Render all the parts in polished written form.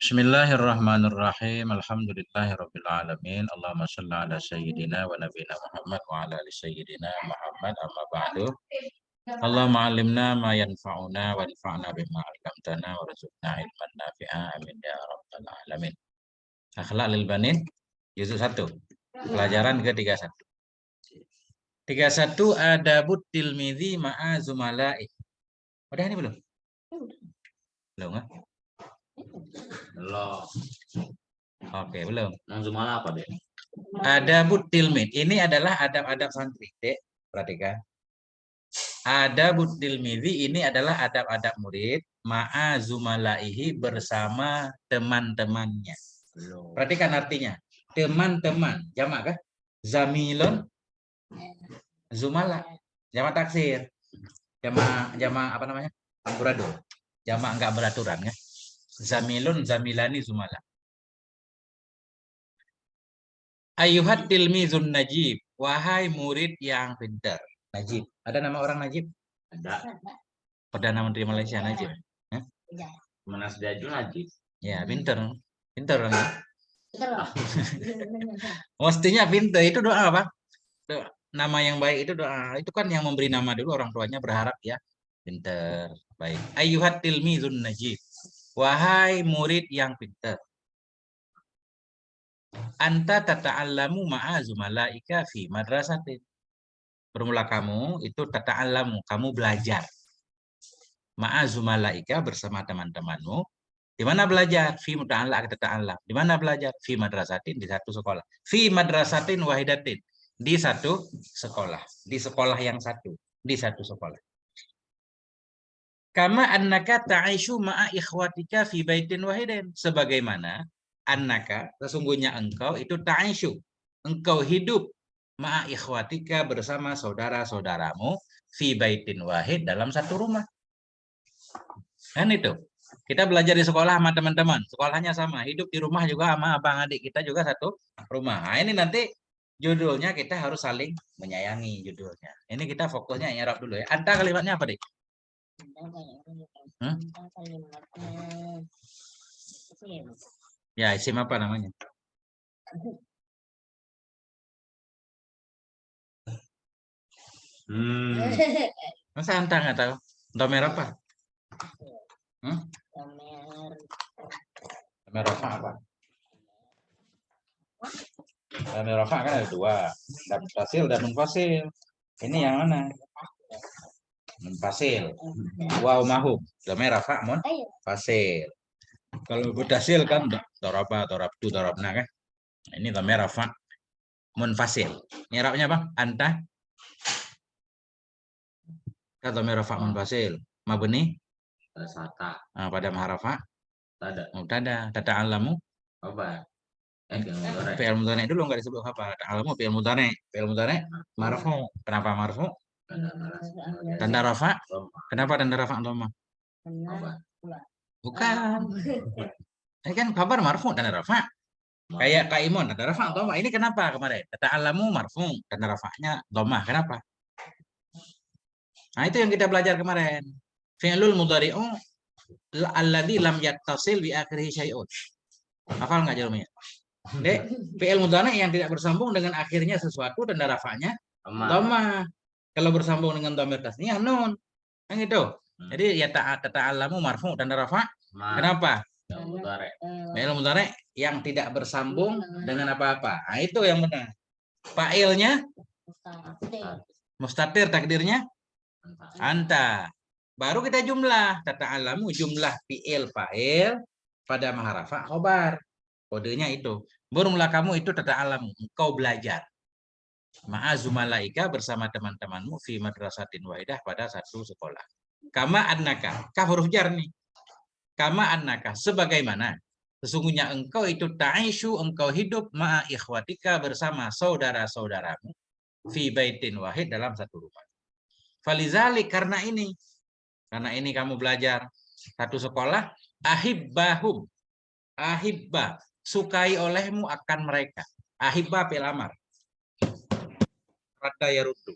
Bismillahirrahmanirrahim. Alhamdulillahirabbil alamin. Allahumma shalli ala sayyidina wa nabiyina Muhammad wa ala ali sayyidina Muhammad amma ba'du. Allahumma 'allimna ma yanfa'una wa anfa'na bima 'allamtana wa rzuqna ilman nafi'a amin ya rabbal alamin. Akhlak lil banin juzuk 1. Pelajaran ke-31. 31 adabut tilmidzi ma'a zumala'i. Udah ini belum? Belum kan? Belum. Oke, belum. Langsung malah apa deh? Adabut tilmid. Ini adalah adab-adab santri, Dek. Perhatikan. Adabut tilmidzi ini adalah adab-adab murid ma'a zumalaihi bersama teman-temannya. Perhatikan artinya. Teman-teman. Jamak kah? Zamilun, zumala. Jamak taksir. Jamak apa namanya? Amburadul. Jamak enggak beraturan ya. Zamilun, zamilani, zumala. Ayuhat tilmizun najib, wahai murid yang pintar. Najib, ada nama orang Najib? Ada. Perdana Menteri Malaysia Najib. Mana Sediajul Najib? Ya, pintar. Pintar orang. Mestinya pintar itu doa apa? Doa. Nama yang baik itu doa. Itu kan yang memberi nama dulu orang tuanya berharap ya. Pintar, baik. Ayuhat tilmizun najib, wahai murid yang pintar. Anta tata'allamu ma'a zumalaika fi madrasatin. Bermula kamu itu tata'allamu, kamu belajar. Ma'a zumalaika bersama teman-temanmu. Di mana belajar? Fi muta'allaq tata'allam. Di mana belajar? Fi madrasatin, di satu sekolah. Fi madrasatin wahidatin. Di satu sekolah. Di sekolah yang satu. Di satu sekolah. Kama annaka ta'ishu ma'a ikhwatika fi baitin wahidin. Sebagaimana annaka, sesungguhnya engkau itu ta'ishu. Engkau hidup ma'a ikhwatika bersama saudara-saudaramu fi baitin wahid dalam satu rumah. Kan itu. Kita belajar di sekolah sama teman-teman. Sekolahnya sama. Hidup di rumah juga sama abang adik kita juga satu rumah. Nah, ini nanti judulnya kita harus saling menyayangi judulnya. Ini kita fokusnya nyerap dulu ya. Anta kalimatnya apa, Dik? Ya, isim apa namanya? Masa Anta nggak tahu? Domer apa? Domer rafa apa? Domer rafa kan ada dua. Fasil dan munfasil. Ini yang mana? Munfasil. Wow mahum. Domer rafa munfasil. Kalau mutasil kan doraba, dorabtu, dorabna kan. Ini domer rafa munfasil. Nyerapnya apa? Anta? Kata domer rafa munfasil. Mabni? Pada maharafa? Tada. Tata'allamu? Apa? Fi'il mudhari dulu enggak disebut apa? Ta'allamu fi'il mudhari. Fi'il mudhari marfu. Kenapa marfu? Tanda rafa? Kenapa tanda rafa dhamma? Bukan. Ini kan kabar marfu tanda rafa. Kayak kaimun tanda rafa dhamma. Ini kenapa kemarin? Tata'allamu marfu tanda rafanya dhamma. Kenapa? Nah, itu yang kita belajar kemarin. Fi'lul mudhari'u alladzi lam yattasil bi akhirih syai'un. Hafal enggak jarumnya? Dek, fi'il mudhari yang tidak bersambung dengan akhirnya sesuatu tanda rafanya dhamma. Kalau bersambung dengan dhamir tasniyah nun. Kan gitu. Jadi ya ta'allamu marfu tanda rafa. Kenapa? Fi'il mudhari yang tidak bersambung dengan apa-apa. Nah, itu yang benar. Fa'ilnya mustatir, takdirnya anta. Baru kita jumlah. Tata'allamu jumlah fi'il fa'il pada maharafa khobar. Kodenya itu. Bermula kamu itu tata'allamu. Engkau belajar. Ma'azumalaika bersama teman-temanmu fi madrasatin wahidah pada satu sekolah. Kama annaka. Kaf huruf jar nih. Kama annaka. Sebagaimana. Sesungguhnya engkau itu ta'ishu. Engkau hidup ma'a ikhwatika bersama saudara-saudaramu. Fi baitin wahid dalam satu rumah. Falizalik karena ini. Karena ini kamu belajar satu sekolah. Ahibbahum. Ahibba. Sukai olehmu akan mereka. Ahibba fil amar. Radda yaruddu.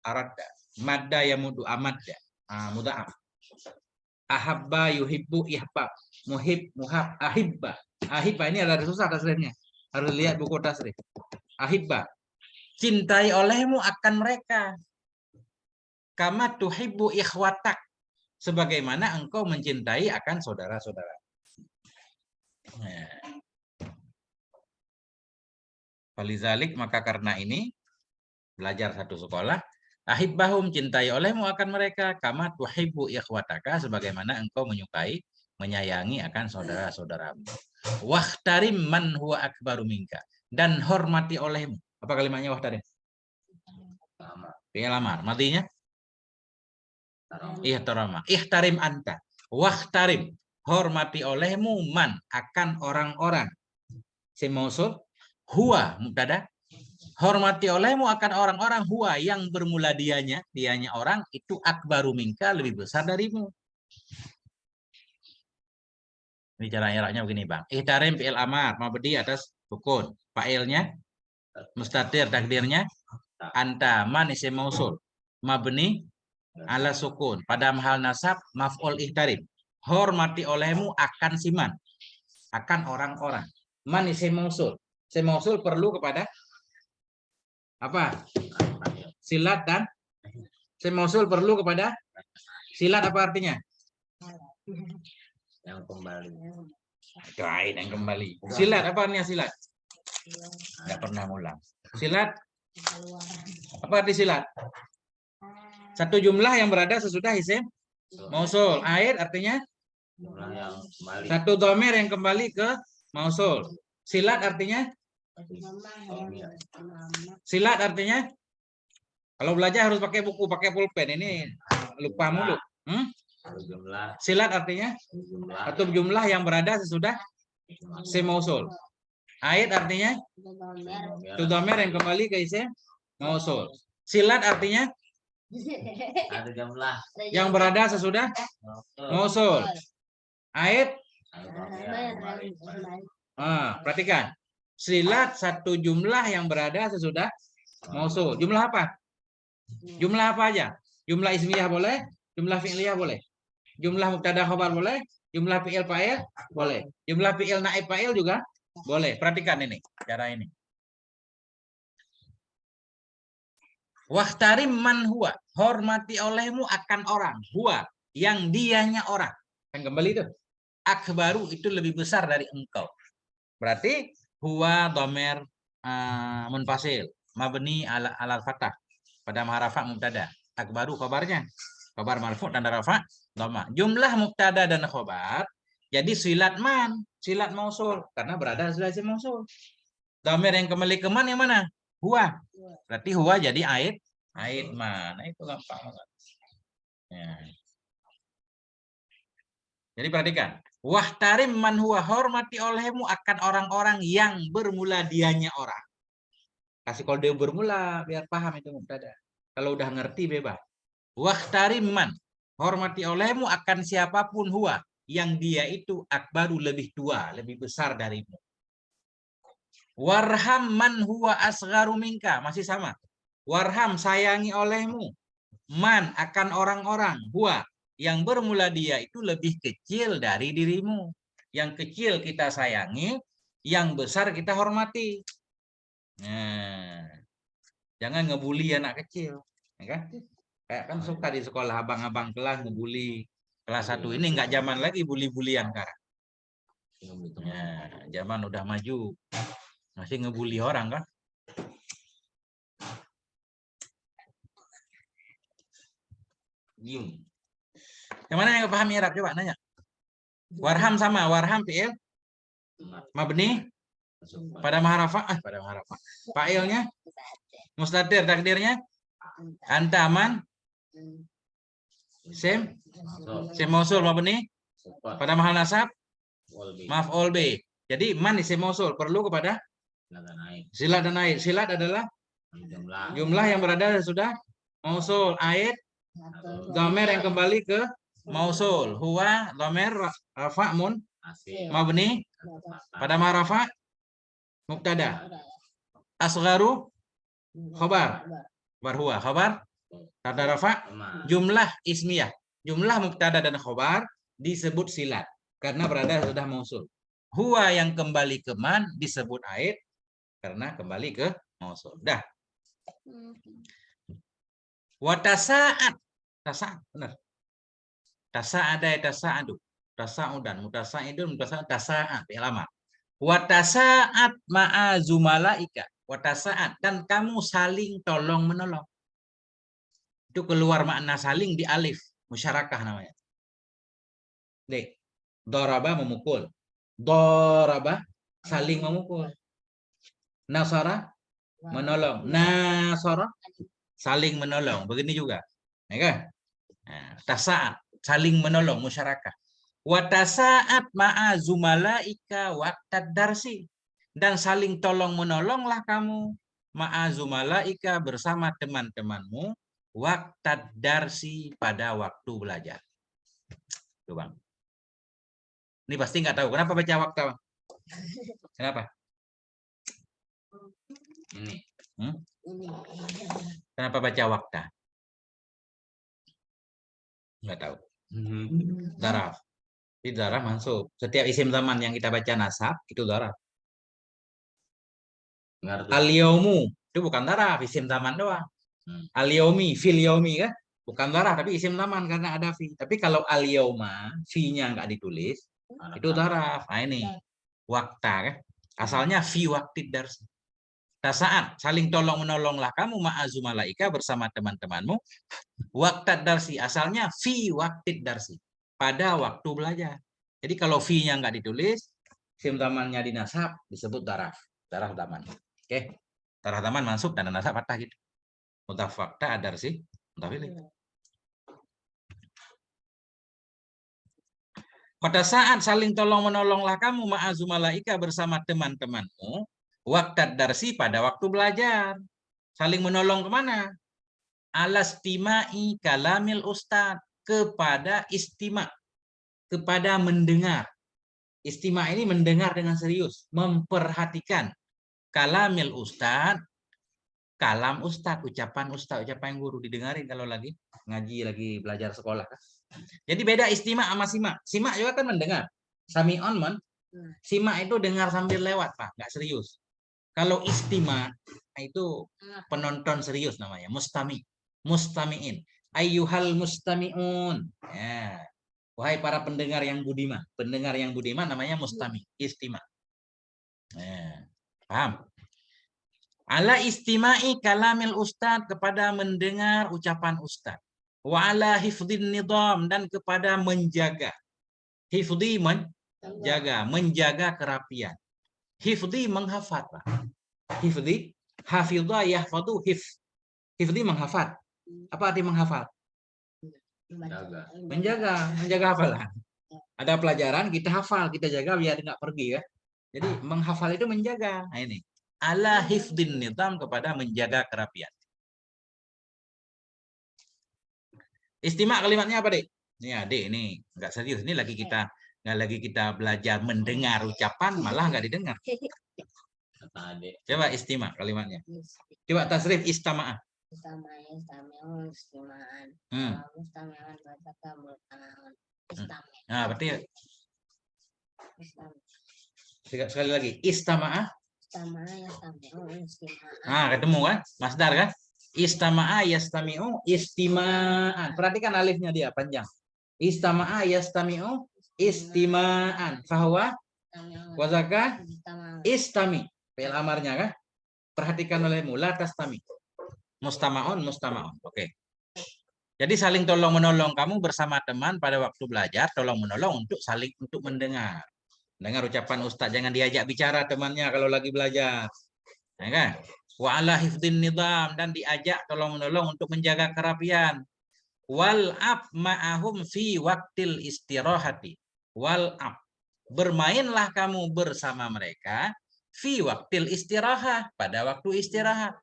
Aradda. Madda yamudu amadda. Mudha'af. Ahabba yuhibbu ihbab. Muhib, muhab, ahibba. Ahibba ini ada susah tasrifnya. Harus lihat buku tasrif. Ahibba. Cintai olehmu akan mereka. Kama tuhibbu ikhwatak. Sebagaimana engkau mencintai akan saudara-saudara. Falizalik, maka karena ini belajar satu sekolah, ahibbahum, cintai olehmu akan mereka, kama tuhibbu ikhwataka, sebagaimana engkau menyukai, menyayangi akan saudara-saudaramu. Wahtarim man huwa akbaru minka, dan hormati olehmu. Apa kalimatnya wahtarim? Fi'il amar. Matinya? Ihtarama. Ihtarim anta. Wahtarim, hormati olehmu man, akan orang-orang. Si mausul huwa mubtada. Hormati olehmu akan orang-orang huwa, yang bermula dianya orang, itu akbaru minka, lebih besar darimu. Ini cara iraknya begini, Bang. Ihtarim fi'il amar, mabdi atas sukun. Fa'ilnya mustatir, takdirnya anta, man isim mausul, mabni ala sukun. Pada hal nasab maf'ul ihtarim. Hormati olehmu akan siman, akan orang-orang. Man isim mausul. Isim mausul perlu kepada apa? Silat, dan isim mausul perlu kepada silat. Apa artinya? Yang kembali. Kain yang kembali. Silat, apa artinya silat? Nggak pernah ngulang. Silat, apa arti silat? Satu jumlah yang berada sesudah isim mausul. Aid artinya Jumlah yang kembali. satu dhamir yang kembali ke mausul. Silat artinya? Silat artinya? Kalau belajar harus pakai buku, pakai pulpen. Ini lupa mulu. Silat artinya? Satu jumlah yang berada sesudah isim mausul. Aid artinya? Satu dhamir yang kembali ke isim mausul. Silat artinya? Ada jumlah Yang berada sesudah mausul. Aid? Perhatikan. Silat satu jumlah yang berada sesudah mausul. Jumlah apa? Jumlah apa aja? Jumlah ismiyah boleh, jumlah fi'liyah boleh. Jumlah mubtada khabar boleh, jumlah fi'il fa'il boleh. Jumlah fi'il naib fa'il juga boleh. Perhatikan ini, cara ini. Wahtarim man huwa, hormati olehmu akan orang. Huwa, yang dianya orang. Yang kembali itu. Akbaru, itu lebih besar dari engkau. Berarti huwa dhamir munfasil, mabni ala fathah, pada maharafa mubtada. Akbaru khabarnya, khabar marfu tanda rafa dhamma. Jumlah mubtada dan khabar jadi silat man, silat mausul, karena berada sesudah isim mausul. Dhamir yang kembali ke man yang mana? Huwa. Berarti huwa jadi aid man. Nah, itu gampang banget. Ya. Jadi perhatikan. Wahtarim man huwa, hormati olehmu akan orang-orang yang bermula dianya orang. Kasih kode bermula biar paham itu mubtada. Kalau udah ngerti bebas. Wahtarim man, hormati olehmu akan siapapun huwa, yang dia itu akbaru, lebih tua, lebih besar darimu. Warham man huwa asgharu minka, masih sama. Warham, sayangi olehmu man, akan orang-orang huwa, yang bermula dia itu lebih kecil dari dirimu. Yang kecil kita sayangi, yang besar kita hormati. Nah, jangan ngebully anak kecil, ya kan? Kayak kan suka di sekolah abang-abang kelas ngebully. Kelas 1 ini nggak zaman lagi bully-bulian sekarang. Nah, zaman udah maju, masih ngebully orang kan? Yang mana yang paham Irab? Coba nanya. Warham sama, warham fi'il mabni pada maharafa, pada maharafa. Fa'ilnya mustatir, takdirnya anta man sim mausul mabni pada mahal nasab maf'ul bi. Jadi man isim mausul perlu kepada silat dan aid. Silat adalah jumlah yang berada sudah mausul. Aid dhamir yang kembali ke mausul. Huwa dhamir rafa' mun mabni pada ma'rafa mubtada. Asgharu khabar. Huwa khabar tanda rafa', jumlah ismiyah. Jumlah mubtada dan khabar disebut silat karena berada sudah mausul. Huwa yang kembali ke man disebut aid karena kembali ke mausul. Dah. Watasaat, tasaat benar. Tasaada tasaadu, tasaudan, mutasaidun, tasaat lama. Watasaat ma'a zumalaika, watasaat dan kamu saling tolong menolong. Itu keluar makna saling di alif, musyarakah namanya. Dek, doraba memukul, doraba saling memukul, nasara menolong, nasara saling menolong, begini juga, ya kan? Nah, tasaat saling menolong musyarakah. Watasaat ma'a zumalaika waqtad darsi dan saling tolong menolonglah kamu ma'a zumalaika bersama teman-temanmu waqtad darsi pada waktu belajar. Tuh, Bang. Ini pasti nggak tahu kenapa baca waktu, Bang. Kenapa? Ini. Kenapa baca waktu? Nggak tahu. Daraf. Di daraf masuk. Setiap isim zaman yang kita baca nasab itu daraf. Al-yaumu itu bukan daraf, isim zaman doang. Al-yaumi, fil yaumi kan? Bukan daraf tapi isim zaman karena ada fi. Tapi kalau al-yauma, fi-nya nggak ditulis, itu daraf. Nah ini wakta kan? Asalnya fi waktid darsi. Tasaat saling tolong menolonglah kamu ma'azumalaika bersama teman-temanmu. Waktad darsi asalnya fi waktid darsi. Pada waktu belajar. Jadi kalau fi-nya nggak ditulis, isim zamannya dinasab disebut daraf. Daraf zaman. Oke. Daraf zaman masuk dan nasab patah gitu. Mutafakta adarsi. Mutafilih. Pada saat saling tolong menolonglah kamu ma'azumalaika bersama teman-temanmu. Waktad darsi pada waktu belajar. Saling menolong kemana? Alastimai kalamil ustad. Kepada istima. Kepada mendengar. Istima ini mendengar dengan serius. Memperhatikan. Kalamil ustad. Kalam ustad. Ucapan ucapan guru. Didengarin kalau lagi ngaji, lagi belajar sekolah. Jadi beda istima sama simak. Simak juga kan mendengar. Sami'on man. Simak itu dengar sambil lewat, Pak. Nggak serius. Kalau istima itu penonton serius namanya. Mustami. Mustami'in. Ayyuhal mustami'un. Ya. Wahai para pendengar yang budiman. Pendengar yang budiman namanya mustami. Istima. Ya. Paham? Ala istima'i kalamil ustad kepada mendengar ucapan ustad. Wa ala hifdhin nidam dan kepada menjaga. Hifdhi menjaga. Menjaga kerapian. Hifdhi menghafal. Hifdhi. Hafidha yahfadu hifdh. Hifdhi menghafal. Apa arti menghafal? Menjaga hafalan. Ada pelajaran kita hafal, kita jaga biar nggak pergi ya. Jadi menghafal itu menjaga. Nah ini. Ala hifdhin nidam kepada menjaga kerapian. Istimak kalimatnya apa, Dek? Ini Adik ini nggak serius. Ini lagi kita belajar mendengar ucapan malah nggak didengar. Coba istimak kalimatnya. Coba tasrif istama'ah. Nah, berarti sekali lagi istama'ah. Nah, ketemu kan? Masdar kan? Istama'a yastami'u istima'an. Perhatikan alifnya dia panjang. Istama'a yastami'u istima'an. Fahuwa wazaka istami. Fi'il amarnya kan? Perhatikan olehmu la tastami. Mustama'un. Oke. Jadi saling tolong menolong kamu bersama teman pada waktu belajar, tolong menolong untuk mendengar. Dengar ucapan ustaz, jangan diajak bicara temannya kalau lagi belajar. Ya kan? Wa ala hifdhin nidam dan diajak tolong menolong untuk menjaga kerapian. Wal ab ma'ahum fi waktil istirahati. Wal ab. Bermainlah kamu bersama mereka fi waktil istirahah pada waktu istirahat.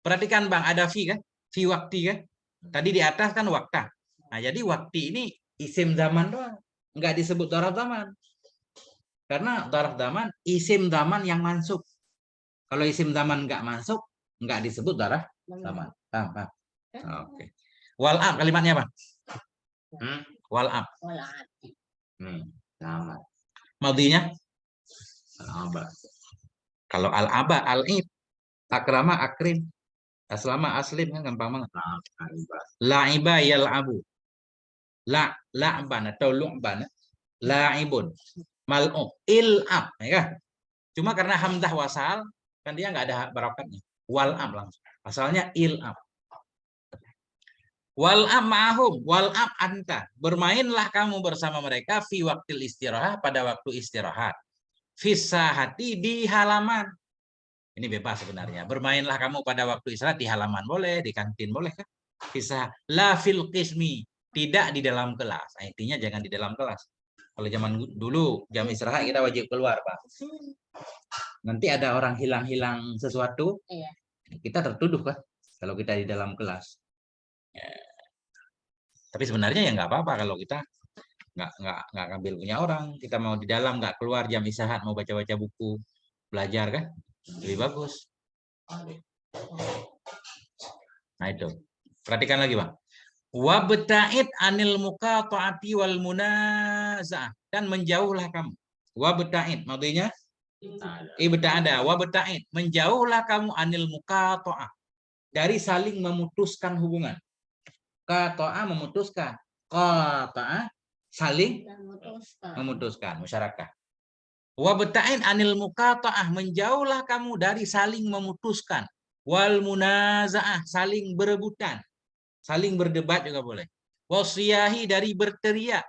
Perhatikan Bang, ada fi kan? Fi wakti kan? Tadi di atas kan wakta. Nah, jadi wakti ini isim zaman doang. Enggak disebut daraf zaman. Karena daraf zaman isim zaman yang mansub. Kalau isim zaman nggak masuk, nggak disebut darah zaman. Paham? Oke. Wal ab kalimatnya apa? Wal ab. Sama. Madhinya Al-aba. kalau al-aba, al-ib, akrama, akrim, aslama, aslim kan gampang banget. Al-aba. La'iba yal'abu. La'ban atau lu'ban. La'ibun. Mal'u. Il'ab. Ya kan? Cuma karena hamdah wasal, kan dia nggak ada barokatnya. Wal'ab langsung. Asalnya il'ab. Wal'ab ma'ahum. Wal'ab anta. Bermainlah kamu bersama mereka fi waktil istirahat, pada waktu istirahat. Fisahati, di halaman. Ini bebas sebenarnya. Bermainlah kamu pada waktu istirahat di halaman boleh, di kantin boleh kan? Bisa. La fil qismi, tidak di dalam kelas. Nah, intinya jangan di dalam kelas. Kalau zaman dulu jam istirahat kita wajib keluar, Pak. Nanti ada orang hilang-hilang sesuatu, kita tertuduh kan? Kalau kita di dalam kelas. Ya. Tapi sebenarnya ya nggak apa-apa kalau kita nggak ngambil punya orang. Kita mau di dalam nggak keluar jam istirahat mau baca-baca buku, belajar kan? Lebih bagus. Nah itu. Perhatikan lagi, Bang. Wabta'id anil muqata'ati wal munaza'ah, dan menjauhlah kamu. Wabta'id maksudnya ibta'ada, wabta'id, menjauhlah kamu anil muqata'ah, dari saling memutuskan hubungan. Qata'a memutuskan, qata'a saling memutuskan, musyarakah. Wabta'id anil muqata'ah, menjauhlah kamu dari saling memutuskan. Wal munaza'ah, saling berebutan. Saling berdebat juga boleh. Wasiyahi, dari berteriak.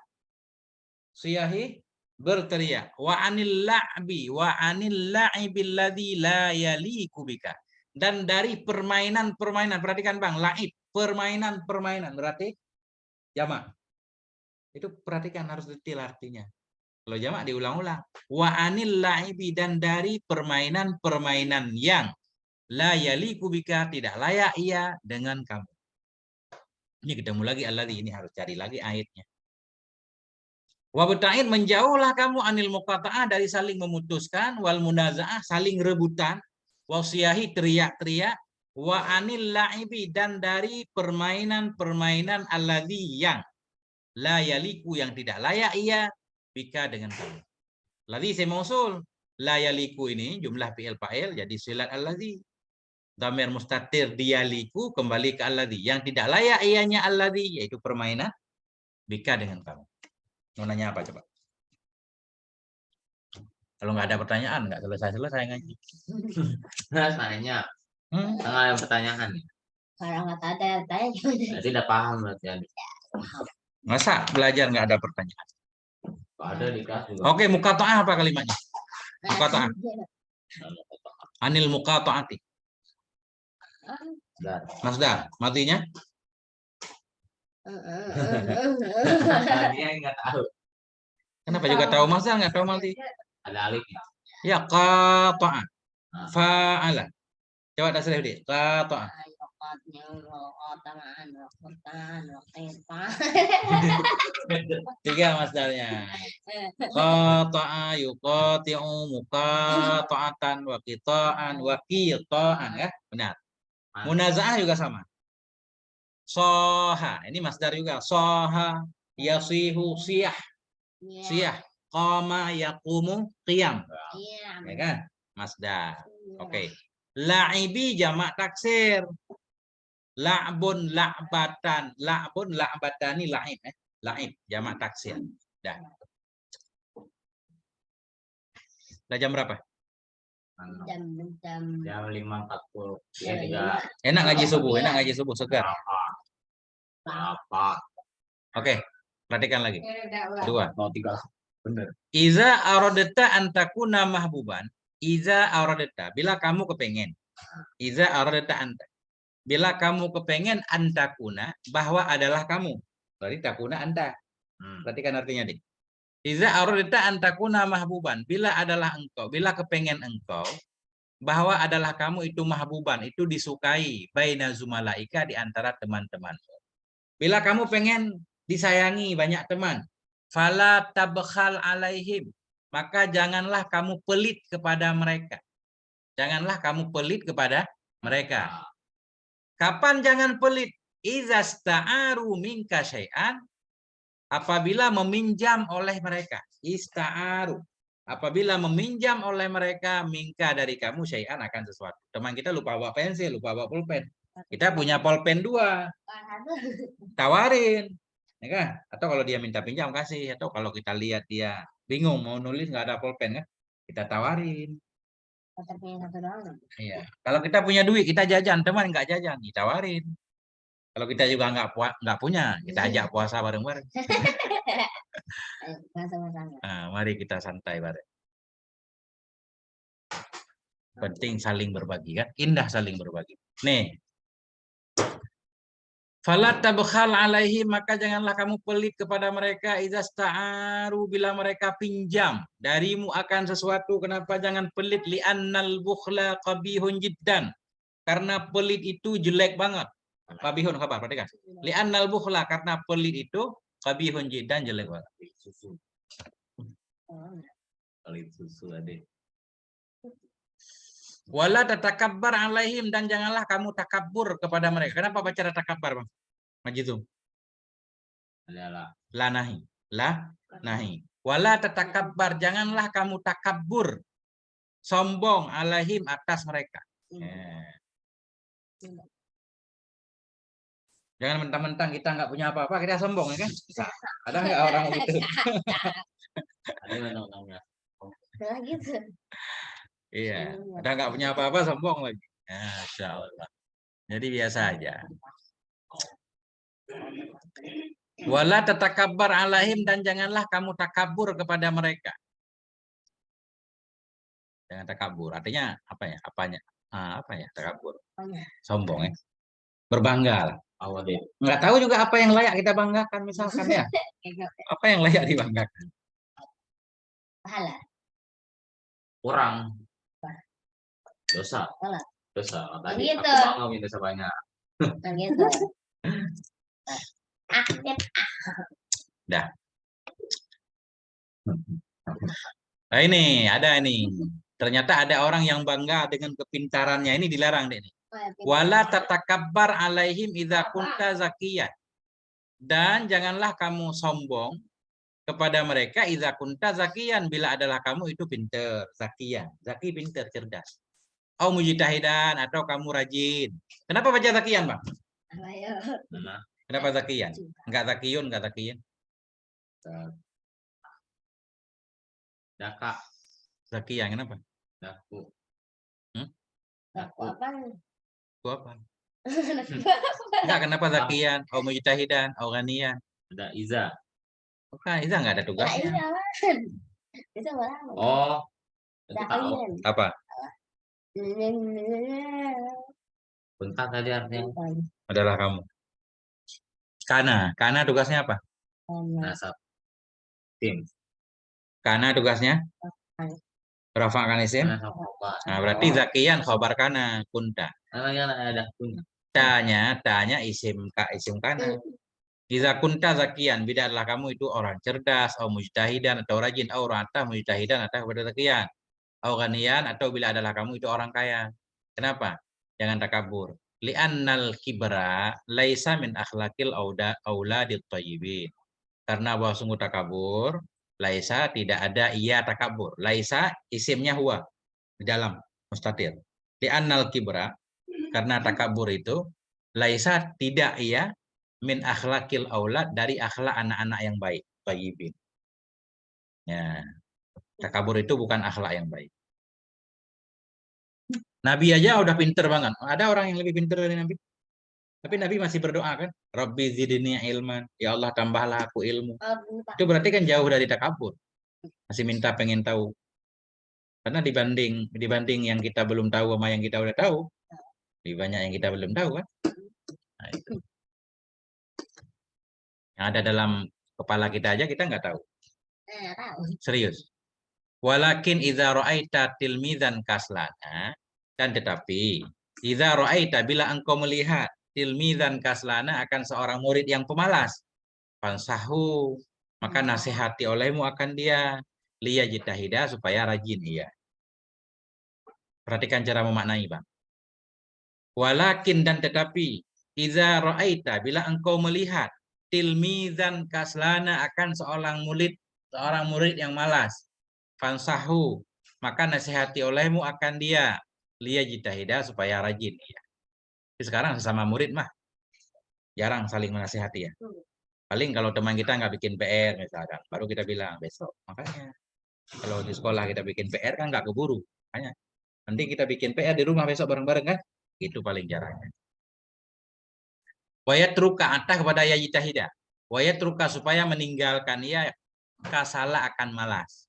Siyahi, berteriak. Wa anil la'bi wa anil la'ibil ladzi la yaliku bika. Dan dari permainan-permainan, perhatikan Bang, la'ib, permainan-permainan berarti jamak. Itu perhatikan, harus detail artinya. Kalau jamak diulang-ulang. Wa anil la'ibi, dan dari permainan-permainan yang la yaliku bika, tidak layak ia dengan kamu. Ini ketemu lagi alladzi, ini harus cari lagi ayatnya. Wabta'id, menjauhlah kamu anil muqata'ah, dari saling memutuskan, wal munaza'ah, saling rebutan, wasiyahi, teriak-teriak, wa anil la'ibi, dan dari permainan-permainan alladzi, yang la yaliku, yang tidak layak ia bika, dengan kamu. Ladzi saya mausul, la yaliku ini jumlah fi'il fa'il, jadi silat alladzi. Dhamir mustatir diyaliku, kembali ke alladzi, yang tidak layak ianya alladzi, yaitu permainan bika, dengan kamu. Mau nanya apa coba? Kalau nggak ada pertanyaan, nggak selesai-selesai ngaji. Nanya. Nggak ada pertanyaan. Kalau nggak ada tanya. Berarti udah paham berarti. Masa belajar nggak ada pertanyaan? Ada di kelas juga. Oke, muqata'ah apa kalimatnya? Muqata'ah. Anil muqata'ati. Masdar. Matinya? Dia nggak tahu. Kenapa juga tahu masdar, nggak tahu mati? Ada alifnya. Ya, qata'a. Fa'ala. Coba tak selesai deh. Qata'a. Tiga masdarnya. Qata'a, yuqati'u, muqata'atan, wa qita'an, wa qita'an, ya. Benar. Munaza'ah juga sama. Soha, ini masdar juga. Soha, yasihu, siyah. Siyah. Qama, yaqumu, qiyam. Ya kan? Masdar. Oke. La'ibi jamak taksir. La'bun, la'batan. La'bun, la'batani, la'ib. La'ib, jamak taksir. Dah. Udah jam berapa? Jam 5.40. Ya, 3. Enak ngaji subuh, segar. Apa? Oke, perhatikan lagi. Dua. Mau 3. Bener. Iza aradta an takuna mahbuban. Iza aradta, bila kamu kepengen. Iza aradta anta. Bila kamu kepengen antakuna, bahwa adalah kamu. Berarti takuna anta. Perhatikan artinya, Dik. Iza aradta antakuna mahbuban. Bila adalah engkau, bila kepengen engkau, bahwa adalah kamu itu mahbuban, itu disukai baina zumalaika, di antara teman-temanmu. Bila kamu pengen disayangi banyak teman, fala tabkhal alaihim, maka janganlah kamu pelit kepada mereka. Janganlah kamu pelit kepada mereka. Kapan jangan pelit? Iza sta'aru minka syai'an, apabila meminjam oleh mereka. Ista'aru. Apabila meminjam oleh mereka mingka dari kamu syai'an akan sesuatu. Teman kita lupa bawa pensil, lupa bawa pulpen. Kita punya pulpen 2, tawarin. Ya kan? Atau kalau dia minta pinjam kasih, atau kalau kita lihat dia bingung mau nulis nggak ada pulpen kan, kita tawarin. Iya. Kalau kita punya duit kita jajan, teman nggak jajan, ditawarin. Kalau kita juga nggak punya, kita ajak puasa bareng-bareng. Nah, mari kita santai bareng. Penting saling berbagi kan, indah saling berbagi. Nih, fala tabkhal alaihi, maka janganlah kamu pelit kepada mereka izasta'aru, bila mereka pinjam darimu akan sesuatu. Kenapa jangan pelit? Li'annal bukhla qabihun jiddan, karena pelit itu jelek banget. Qabihun khabar, perhatikan. Li'annal bukhla, karena pelit itu qabihun jiddan, jelek banget. Susu. Pelit susu adek. Wala tatakabbar alaihim, dan janganlah kamu takabur kepada mereka. Kenapa baca takabbar, Bang? Majidum. Adalah La nahi. La nahi. Wala tatakabbar, janganlah kamu takabur, sombong alaihim, atas mereka. Jangan mentang-mentang kita nggak punya apa-apa kita sombong, ya kan? Ada nggak orang begitu? ada undang-undangnya. Gitu. Iya, ada nggak punya apa-apa sombong lagi. Masya Allah. Jadi biasa aja. Wala tatakabbar alaihim, dan janganlah kamu takabur kepada mereka. Jangan takabur. Artinya apa ya? Apanya? Apa ya takabur? Sombong ya. Berbangga lah. Nggak tahu juga apa yang layak kita banggakan misalkan ya. Apa yang layak dibanggakan? Pahala. Kurang. Dosa. Dosa. Tadi Gitu. aku bangga minta sebanyak. Gitu. Dah. Nah, ini ada ini. Ternyata ada orang yang bangga dengan kepintarannya. Ini dilarang deh. Wala tatakabbar alaihim idza kunta zakiyyan. Dan janganlah kamu sombong kepada mereka idza kunta zakiyyan, bila adalah kamu itu pintar, zakiyyan. Zaki pintar, cerdas. Au mujtahidan, atau kamu rajin. Kenapa baca zakiyyan, Bang? Kenapa zakiyyan? Enggak zakiyun, enggak zakiyyan. Daka. Zakiyyan kenapa? Daku. Daku apa? Apa? Enggak, kenapa zakiyyan? Au mujtahidan, au ghaniyan. Ada Iza. Bukan, Iza enggak ada tugasnya. Itu orang. Oh. Tahu. Apa? Bentar tadi artinya. Adalah kamu. Kana tugasnya apa? Nasab. Tim. Kana tugasnya? Rafa'kan isim. Nah, berarti zakiyyan khabar kana, kunta. Ada punya. Tanya isim kana. Iza kunta zakiyyan, bila adalah kamu itu orang cerdas, atau mujtahidan, atau rajin, atau rata mujtahidan, atau kepada zakiyyan. Atau ghaniyan, atau bila adalah kamu itu orang kaya. Kenapa? Jangan takabur. Li'annal kibra laisa min akhlaqil auladit thayyibin. Karena bahwa sungguh takabur, laisa tidak ada ia takabur. Laisa isimnya huwa di dalam mustatir. Li'annal kibra, karena takabur itu laisa tidak ia min akhlaqil aulad, dari akhlak anak-anak yang baik, thayyibin. Ya. Takabur itu bukan akhlak yang baik. Nabi aja udah pinter banget. Ada orang yang lebih pinter dari Nabi? Tapi Nabi masih berdoa kan? Rabbi zidni ilman. Ya Allah, tambahlah aku ilmu. Itu berarti kan jauh dari takabur. Masih minta pengen tahu. Karena dibanding yang kita belum tahu sama yang kita udah tahu, lebih banyak yang kita belum tahu kan? Nah, itu. Yang ada dalam kepala kita aja kita nggak tahu. Serius. Walakin idza ra'aita tilmizan kaslana, dan tetapi idza ra'aita, bila engkau melihat tilmizan kaslana, akan seorang murid yang pemalas, fansahu, maka nasihati olehmu akan dia, liyajtahida, supaya rajin ia. Perhatikan cara memaknai, Bang. Walakin, dan tetapi idza ra'aita, bila engkau melihat tilmizan kaslana akan seorang murid yang malas. Fansahu, maka nasihati olehmu akan dia liyajtahida supaya rajin ya. Tapi sekarang sesama murid mah jarang saling menasihati ya. Paling kalau teman kita nggak bikin PR misalkan, baru kita bilang besok. Makanya kalau di sekolah kita bikin PR kan nggak keburu. Makanya nanti kita bikin PR di rumah besok bareng-bareng kan? Itu paling jarangnya. Wayatruka atah kepada yajtahida. Wayatruka supaya meninggalkan ia kasala akan malas.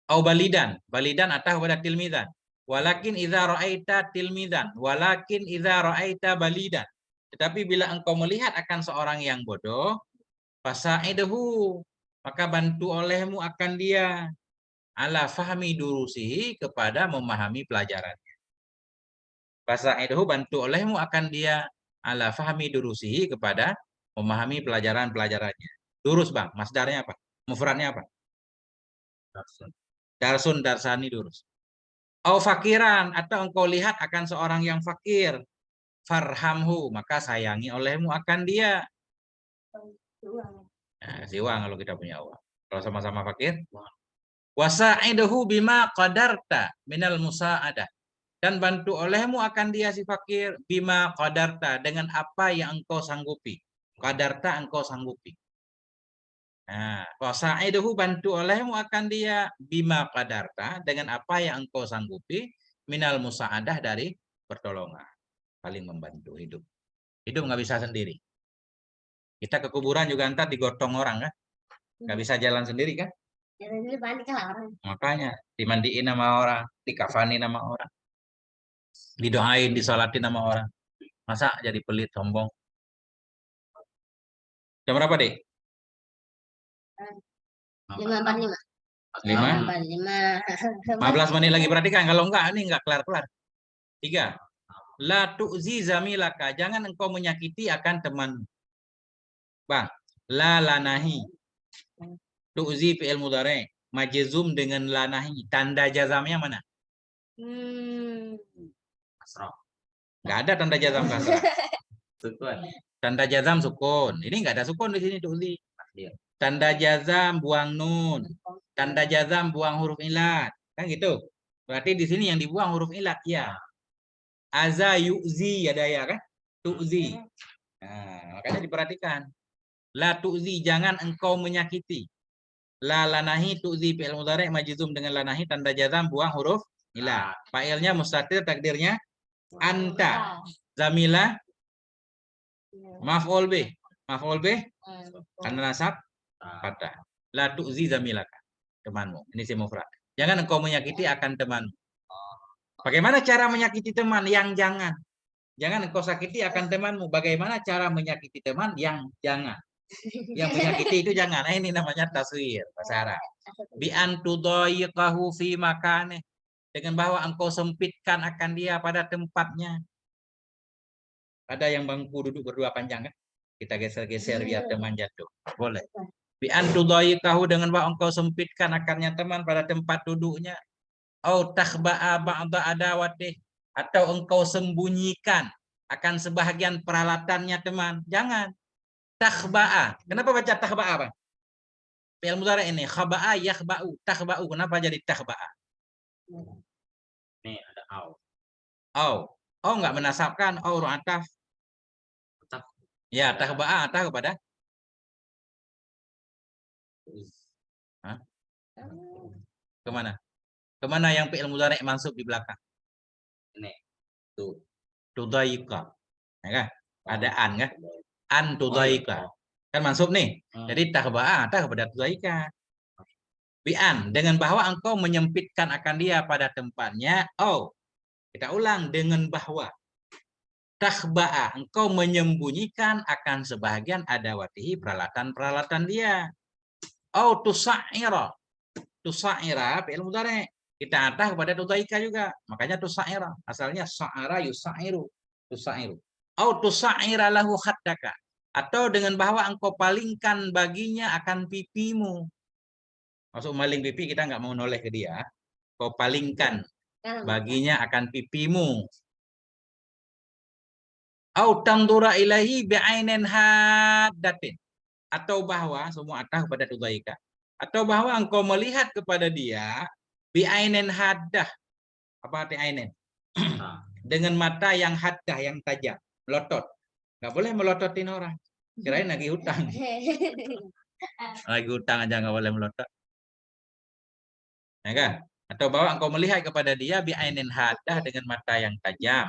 Au balidan atah kepada tilmidan. Walakin idza ra'aita tilmidan, walakin idza ra'aita balidan. Tetapi bila engkau melihat akan seorang yang bodoh, fasa'idahu, maka bantu olehmu akan dia ala fahmi durusihi, kepada memahami pelajarannya. Fasa'idahu, bantu olehmu akan dia ala fahmi durusihi, kepada memahami pelajarannya. Durus bang, masdarnya apa? Mufradnya apa? Darsun, darsani, durus. Au fakiran, atau engkau lihat akan seorang yang fakir, farhamhu, maka sayangi olehmu akan dia. Nah, kasih uang kalau kita punya uang. Kalau sama-sama fakir, wasa'idahu bima qadarta minal musa'adah, dan bantu olehmu akan dia si fakir bima qadarta, dengan apa yang engkau sanggupi. Qadarta, engkau sanggupi. Nah, wasa'idahu, bantu olehmu akan dia bima qadarta, dengan apa yang engkau sanggupi, minal musa'adah, dari pertolongan. Paling membantu hidup. Hidup nggak bisa sendiri. Kita ke kuburan juga ntar digotong orang kan? Nggak bisa jalan sendiri kan? Makanya dimandiin sama orang, dikafanin sama orang, didoain, disolatin sama orang. Masa jadi pelit, sombong? Jam berapa, Dek? 15 menit lagi, perhatikan. Kalau enggak, ini enggak kelar-kelar. 3. La tu'zi zamilaka, jangan engkau menyakiti akan temanmu. Bang, la lanahi. Tu'zi fi'il mudhari', majzum dengan lanahi. Tanda jazamnya mana? Kasroh. Enggak ada tanda jazam kasrah. Sukun. Tanda jazam sukun. Ini enggak ada sukun di sini, tu'zi. Tanda jazam buang nun. Tanda jazam buang huruf ilat. Kan gitu. Berarti di sini yang dibuang huruf ilat ya. Aza yu'zi, ada ya kan? Tu'zi. Nah, makanya diperhatikan. La tu'zi, jangan engkau menyakiti. La lanahi tu'zi fi'il mudhari' majzum dengan lanahi, tanda jazam buang huruf ilat. Fa'ilnya mustatir, takdirnya anta. Zamila maf'ul bih. Maf'ul bih karena nasab kata. La tu'zi zamilaka, temanmu. Ini si mufrad. Jangan engkau menyakiti akan temanmu. Bagaimana cara menyakiti teman? Yang jangan. Jangan engkau sakiti akan temanmu. Bagaimana cara menyakiti teman? Yang jangan. Yang menyakiti itu jangan. Nah, ini namanya taswir bahasa Arab. Bi an tudayyiqahu fi makane, dengan bahwa engkau sempitkan akan dia pada tempatnya. Ada yang bangku duduk berdua panjang kan? Kita geser-geser biar teman jatuh. Boleh. Bi an tudayyiqahu, dengan bahwa engkau sempitkan akannya teman pada tempat duduknya. Au takhba'a ba'da adawatih, atau engkau sembunyikan akan sebahagian peralatannya teman. Jangan. Takhba'a. Kenapa baca takhba'a, Bang? Fi'il mudhari' ini khaba'a yakhba'u. Takhba'u. Kenapa jadi takhba'a? Nih ada au. Au. Au enggak menasabkan, au ru'ataf. Ya, takhba'a atah kepada hah? Kemana? Kemana yang fi'il mudhari' mansub di belakang? Ini tuh. Tudayyiqa. Ya kan? Ada an kan? An tudayyiqa. Kan mansub nih. Jadi takhba'a atah kepada tudayyiqa. Bi'an, dengan bahwa engkau menyempitkan akan dia pada tempatnya. Oh, kita ulang, dengan bahwa takhba'a, engkau menyembunyikan akan sebahagian adawatihi, peralatan-peralatan dia. Oh, tusa'ira. Tusa'ira fi'il mudhari'. Kita atah kepada tudayyiqa juga. Makanya tusa'ira. Asalnya sa'ara yusa'iru. Tusairu. Au tusaira lahu khaddaka. Atau dengan bahwa engkau palingkan baginya akan pipimu. Maksud maling pipi, kita nggak mau noleh ke dia. Kau palingkan baginya akan pipimu. Au tandura ilahi bi'ainin haddatin. atau bahwa semua atah kepada tudzaika, atau bahwa engkau melihat kepada dia bi'ainin haddah. Apa arti ainin? Ah, Dengan mata yang haddah, yang tajam, melotot. Nggak boleh melototin orang. Kirain lagi hutang. Lagi hutang aja nggak boleh melotot. Ya kan? Atau bahwa engkau melihat kepada dia bi'ainin haddah, dengan mata yang tajam.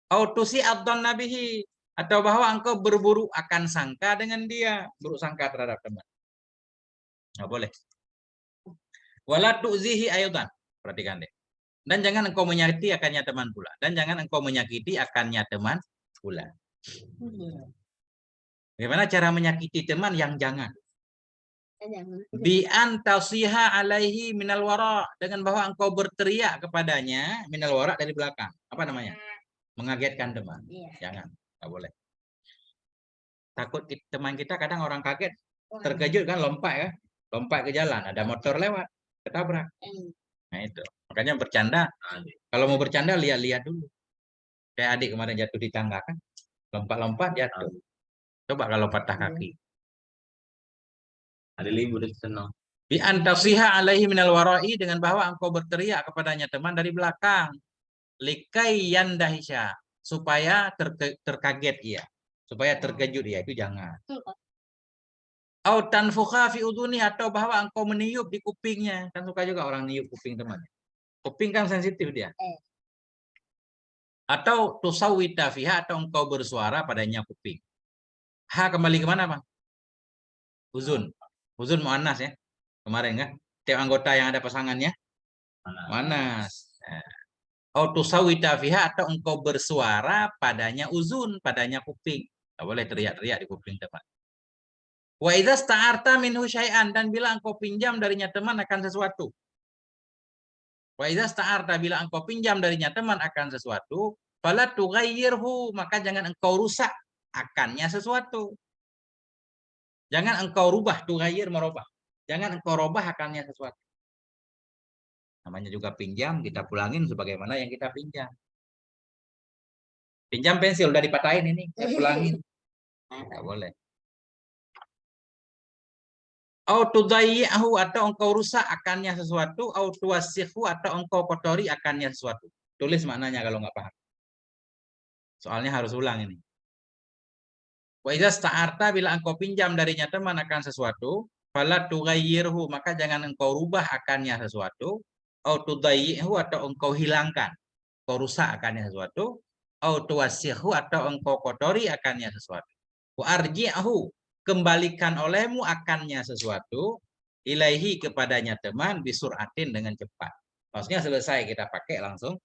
Autusi abdon nabihi, atau bahwa engkau berburu akan sangka dengan dia, buruk sangka terhadap teman. Nggak boleh. Wala tu'zihi ayudan. Perhatikan deh. Dan jangan engkau menyakiti akannya teman pula. Dan jangan engkau menyakiti akannya teman pula. Bagaimana cara menyakiti teman yang jangan? Bi antasiha alaihi minal wara, dengan bahwa engkau berteriak kepadanya minal wara, dari belakang. Apa namanya? Mengagetkan teman. Iya. Jangan, nggak boleh. Takut teman kita kadang orang kaget, terkejut kan, lompat ya. Lompat ke jalan, ada motor lewat, ketabrak. Nah itu. Makanya bercanda, kalau mau bercanda lihat-lihat dulu. Kayak adik kemarin jatuh di tangga kan. Lompat-lompat jatuh. Coba kalau patah kaki. ada libur di sana. Bi antasiha alaihi minal warai, dengan bahwa engkau berteriak kepadanya teman dari belakang. Likai yandahisya, supaya terkaget ia. Supaya terkejut ia, itu jangan. Au tanfukha fi udhuni, atau bahwa engkau meniup di kupingnya. Kan suka juga orang niup kuping temannya. Kuping kan sensitif dia. Atau tusawwita fiha, atau engkau bersuara padanya kuping. Ha kembali kemana, Bang? Uzun. Uzun muannas ya. Kemarin kan? Tiap anggota yang ada pasangannya muannas. Au tusawwita fiha, atau engkau bersuara padanya uzun, padanya kuping. Enggak boleh teriak-teriak di kuping teman. Wa idza sta'arta minhu syai'an, dan bila engkau pinjam darinya teman akan sesuatu. Wa idza sta'arta, bila engkau pinjam darinya teman akan sesuatu, fala tughayyirhu, maka jangan engkau rusak akannya sesuatu. Jangan engkau rubah, tughayyir merubah. Jangan engkau rubah akannya sesuatu. Namanya juga pinjam, kita pulangin sebagaimana yang kita pinjam. Pinjam pensil udah dipatahin ini, saya pulangin. Enggak boleh. Au tudayyi'hu, atau engkau rusak akannya sesuatu, au tuwassihu, atau engkau kotori akannya sesuatu. Tulis maknanya kalau nggak paham. Soalnya harus ulang ini. Wa idza sta'arta, bila engkau pinjam darinya teman akan sesuatu, fala tughayyirhu, maka jangan engkau rubah akannya sesuatu, au tudayyi'hu, atau engkau hilangkan, engkau rusak akannya sesuatu, au tuwassihu, atau engkau kotori akannya sesuatu. Wa arji'hu, kembalikan olehmu akannya sesuatu, ilaihi, kepadanya teman, bisuratin, dengan cepat. Maksudnya selesai kita pakai langsung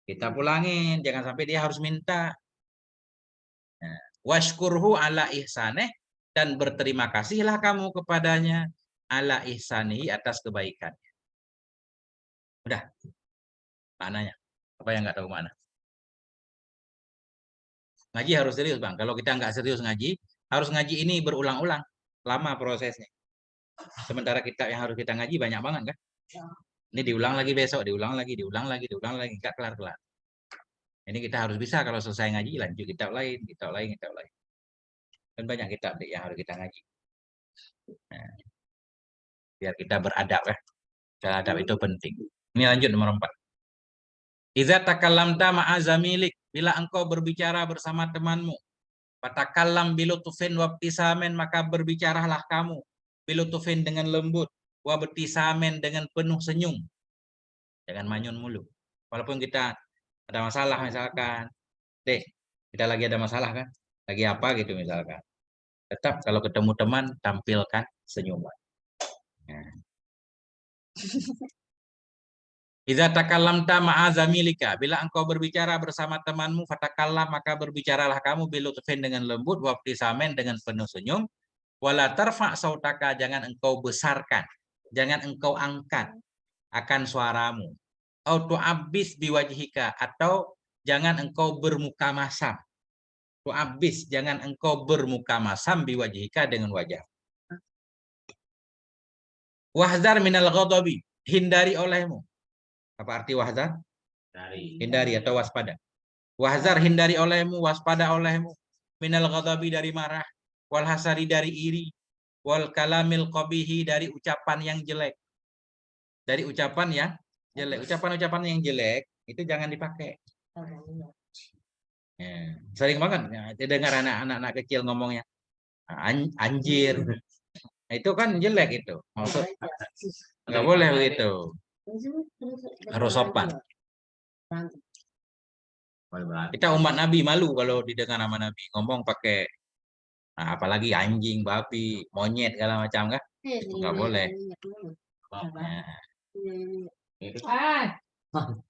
kita pulangin, jangan sampai dia harus minta. Nah, washkurhu ala ihsaneh, dan berterima kasihlah kamu kepadanya ala ihsanihi, atas kebaikannya. Udah maknanya. Apa yang nggak tahu mana? Ngaji harus serius, Bang. Kalau kita nggak serius ngaji, harus ngaji ini berulang-ulang. Lama prosesnya. Sementara kitab yang harus kita ngaji banyak banget kan? Ini diulang lagi besok, diulang lagi, nggak kelar-kelar. Ini kita harus bisa, kalau selesai ngaji lanjut kitab lain. Dan banyak kitab yang harus kita ngaji. Nah, biar kita beradab ya. Beradab itu penting. Ini lanjut nomor 4. Iza takallamta ma'azamilik, bila engkau berbicara bersama temanmu. Fatakallam bilutufin wabtisamen, maka berbicaralah kamu bilutufin, dengan lembut, wabtisamen, dengan penuh senyum. Jangan manyun mulu. Walaupun kita ada masalah misalkan, kita lagi ada masalah kan, lagi apa gitu misalkan, tetap kalau ketemu teman tampilkan senyuman. Nah. Idza takallamta ma'azamilika, bila engkau berbicara bersama temanmu, fatakallam, maka berbicaralah kamu bilutfin, dengan lembut, wabtisamen, dengan penuh senyum, wala tarfa sautaka, jangan engkau besarkan, jangan engkau angkat akan suaramu, au tu'abbis biwajhika, atau jangan engkau bermuka masam. Tu'abbis, jangan engkau bermuka masam, biwajhika, dengan wajah. Wahzar minal ghadabi, hindari olehmu. Apa arti wahzar? Hindari atau waspada. Wahzar, hindari olehmu, waspada olehmu, minal ghadabi, dari marah. wal hasari dari iri, wal kalamil qabihi dari ucapan yang jelek. Dari ucapan yang jelek, ucapan-ucapan yang jelek itu jangan dipakai. Ya, sering banget ya, dengar anak-anak kecil ngomongnya anjir. Nah, itu kan jelek itu. Maksud nggak boleh begitu. Harus sopan. Kita umat Nabi malu kalau didengar nama Nabi ngomong pakai apalagi anjing, babi, monyet segala macam kan? Nggak boleh.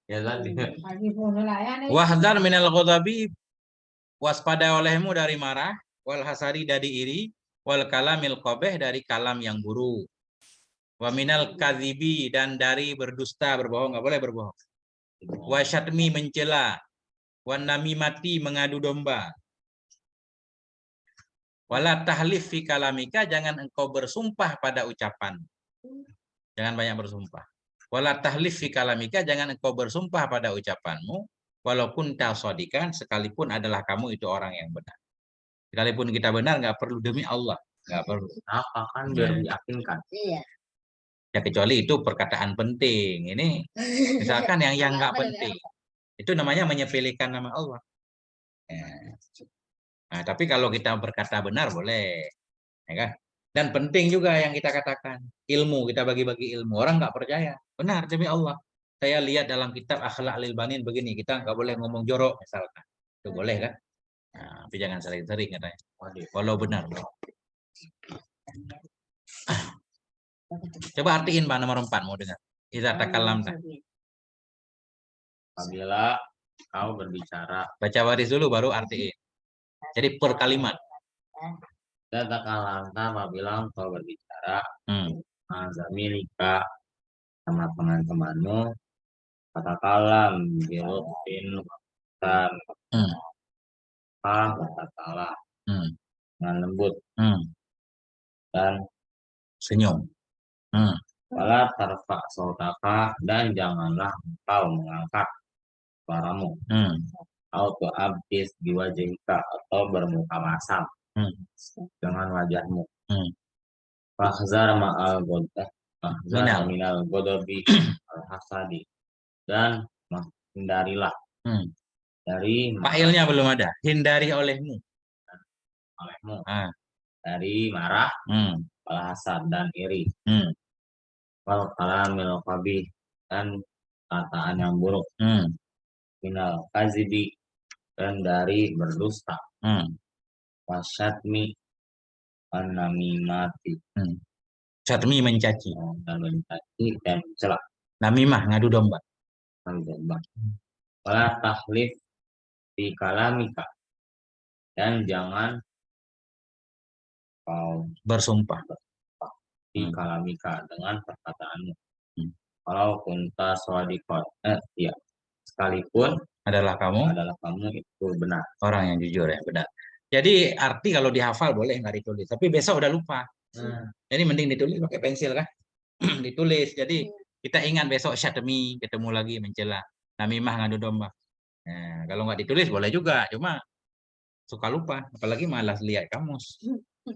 Ya tadi. Wahdar minal ghadabi, waspada olehmu dari marah, wal hasari dari iri, wal kalamil qabih dari kalam yang buruk. Wa minal kadhibi dan dari berdusta, berbohong, nggak boleh berbohong. Wa syatmi mencela, wa namimati mengadu domba. Wala tahlif fi kalamika, jangan engkau bersumpah pada ucapan. Jangan banyak bersumpah. Wala tahlif fi kalamika, jangan engkau bersumpah pada ucapanmu, walaupun tasodikan, sekalipun adalah kamu itu orang yang benar. Sekalipun kita benar, nggak perlu demi Allah, nggak perlu. Apa kan biar meyakinkan. Iya. Ya kecuali itu perkataan penting. Ini misalkan yang nggak penting, itu namanya menyepelekan nama Allah. Ya. Nah, tapi kalau kita berkata benar boleh, ya kan? Dan penting juga yang kita katakan ilmu, kita bagi-bagi ilmu. Orang nggak percaya, benar demi Allah. Saya lihat dalam kitab Akhlak Lil Banin begini, kita nggak boleh ngomong jorok misalkan, itu boleh kan? Nah, tapi jangan sering-sering katanya. Walau benar. Coba artiin Pak nomor 4 mau dengar. Idza takallamta. Apabila kau berbicara, Baca baris dulu baru artiin. Jadi per kalimat. dan takalanta apabila kau berbicara, Zamilika sama teman-temanmu, katakanlah bilutfin dan katakanlah dengan lembut dan Senyum. wala tarfa sautaka, dan janganlah engkau mengangkat suaramu, atau abis diwajibka, atau bermuka masam dengan wajahmu. Fahzar ma'al godah, fahzar minal godobi al-hasadi, dan hindarilah dari Failnya belum ada. Hindari olehmu. Dari marah, al-hasad dan iri, wal kalamil qabih, dan kataan yang buruk, minal kazibi, dan dari berdusta, wasyatmi, namimati, Syatmi mencaci, dan mencaci dan mencela, namimah ngadu domba. Wala tahlif di kalamika, dan jangan kau Bersumpah. di kalamika dengan perkataanmu. Kalau kunta swadikot, ya, sekalipun adalah kamu itu benar. Orang yang jujur ya, benar. Jadi arti kalau dihafal boleh nggak ditulis, tapi besok udah lupa. Jadi mending ditulis pakai pensil kan, ditulis. Jadi kita ingat besok syatmi ketemu lagi mencela, namimah ngadu domba. Nah, kalau nggak ditulis boleh juga, cuma suka lupa, apalagi malas lihat kamus,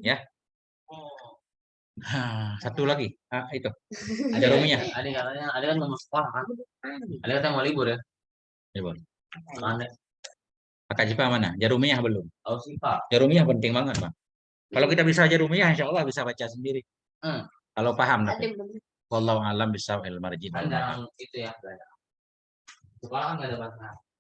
ya. Satu lagi, itu Jarumiyah. Ada katanya, ada kan mau sekolah kan? Ada katanya mau libur ya? Libur. Aneh. Kakak Jipa mana? Jarumiyah belum. Tahu sih Pak. Jarumiyah penting banget Pak. Kalau kita bisa Jarumiyah, insya Allah bisa baca sendiri. Kalau paham tapi. Wallahu alam bisawil marjin. Kan jarang itu ya. Sekolah kan nggak ada bahasa.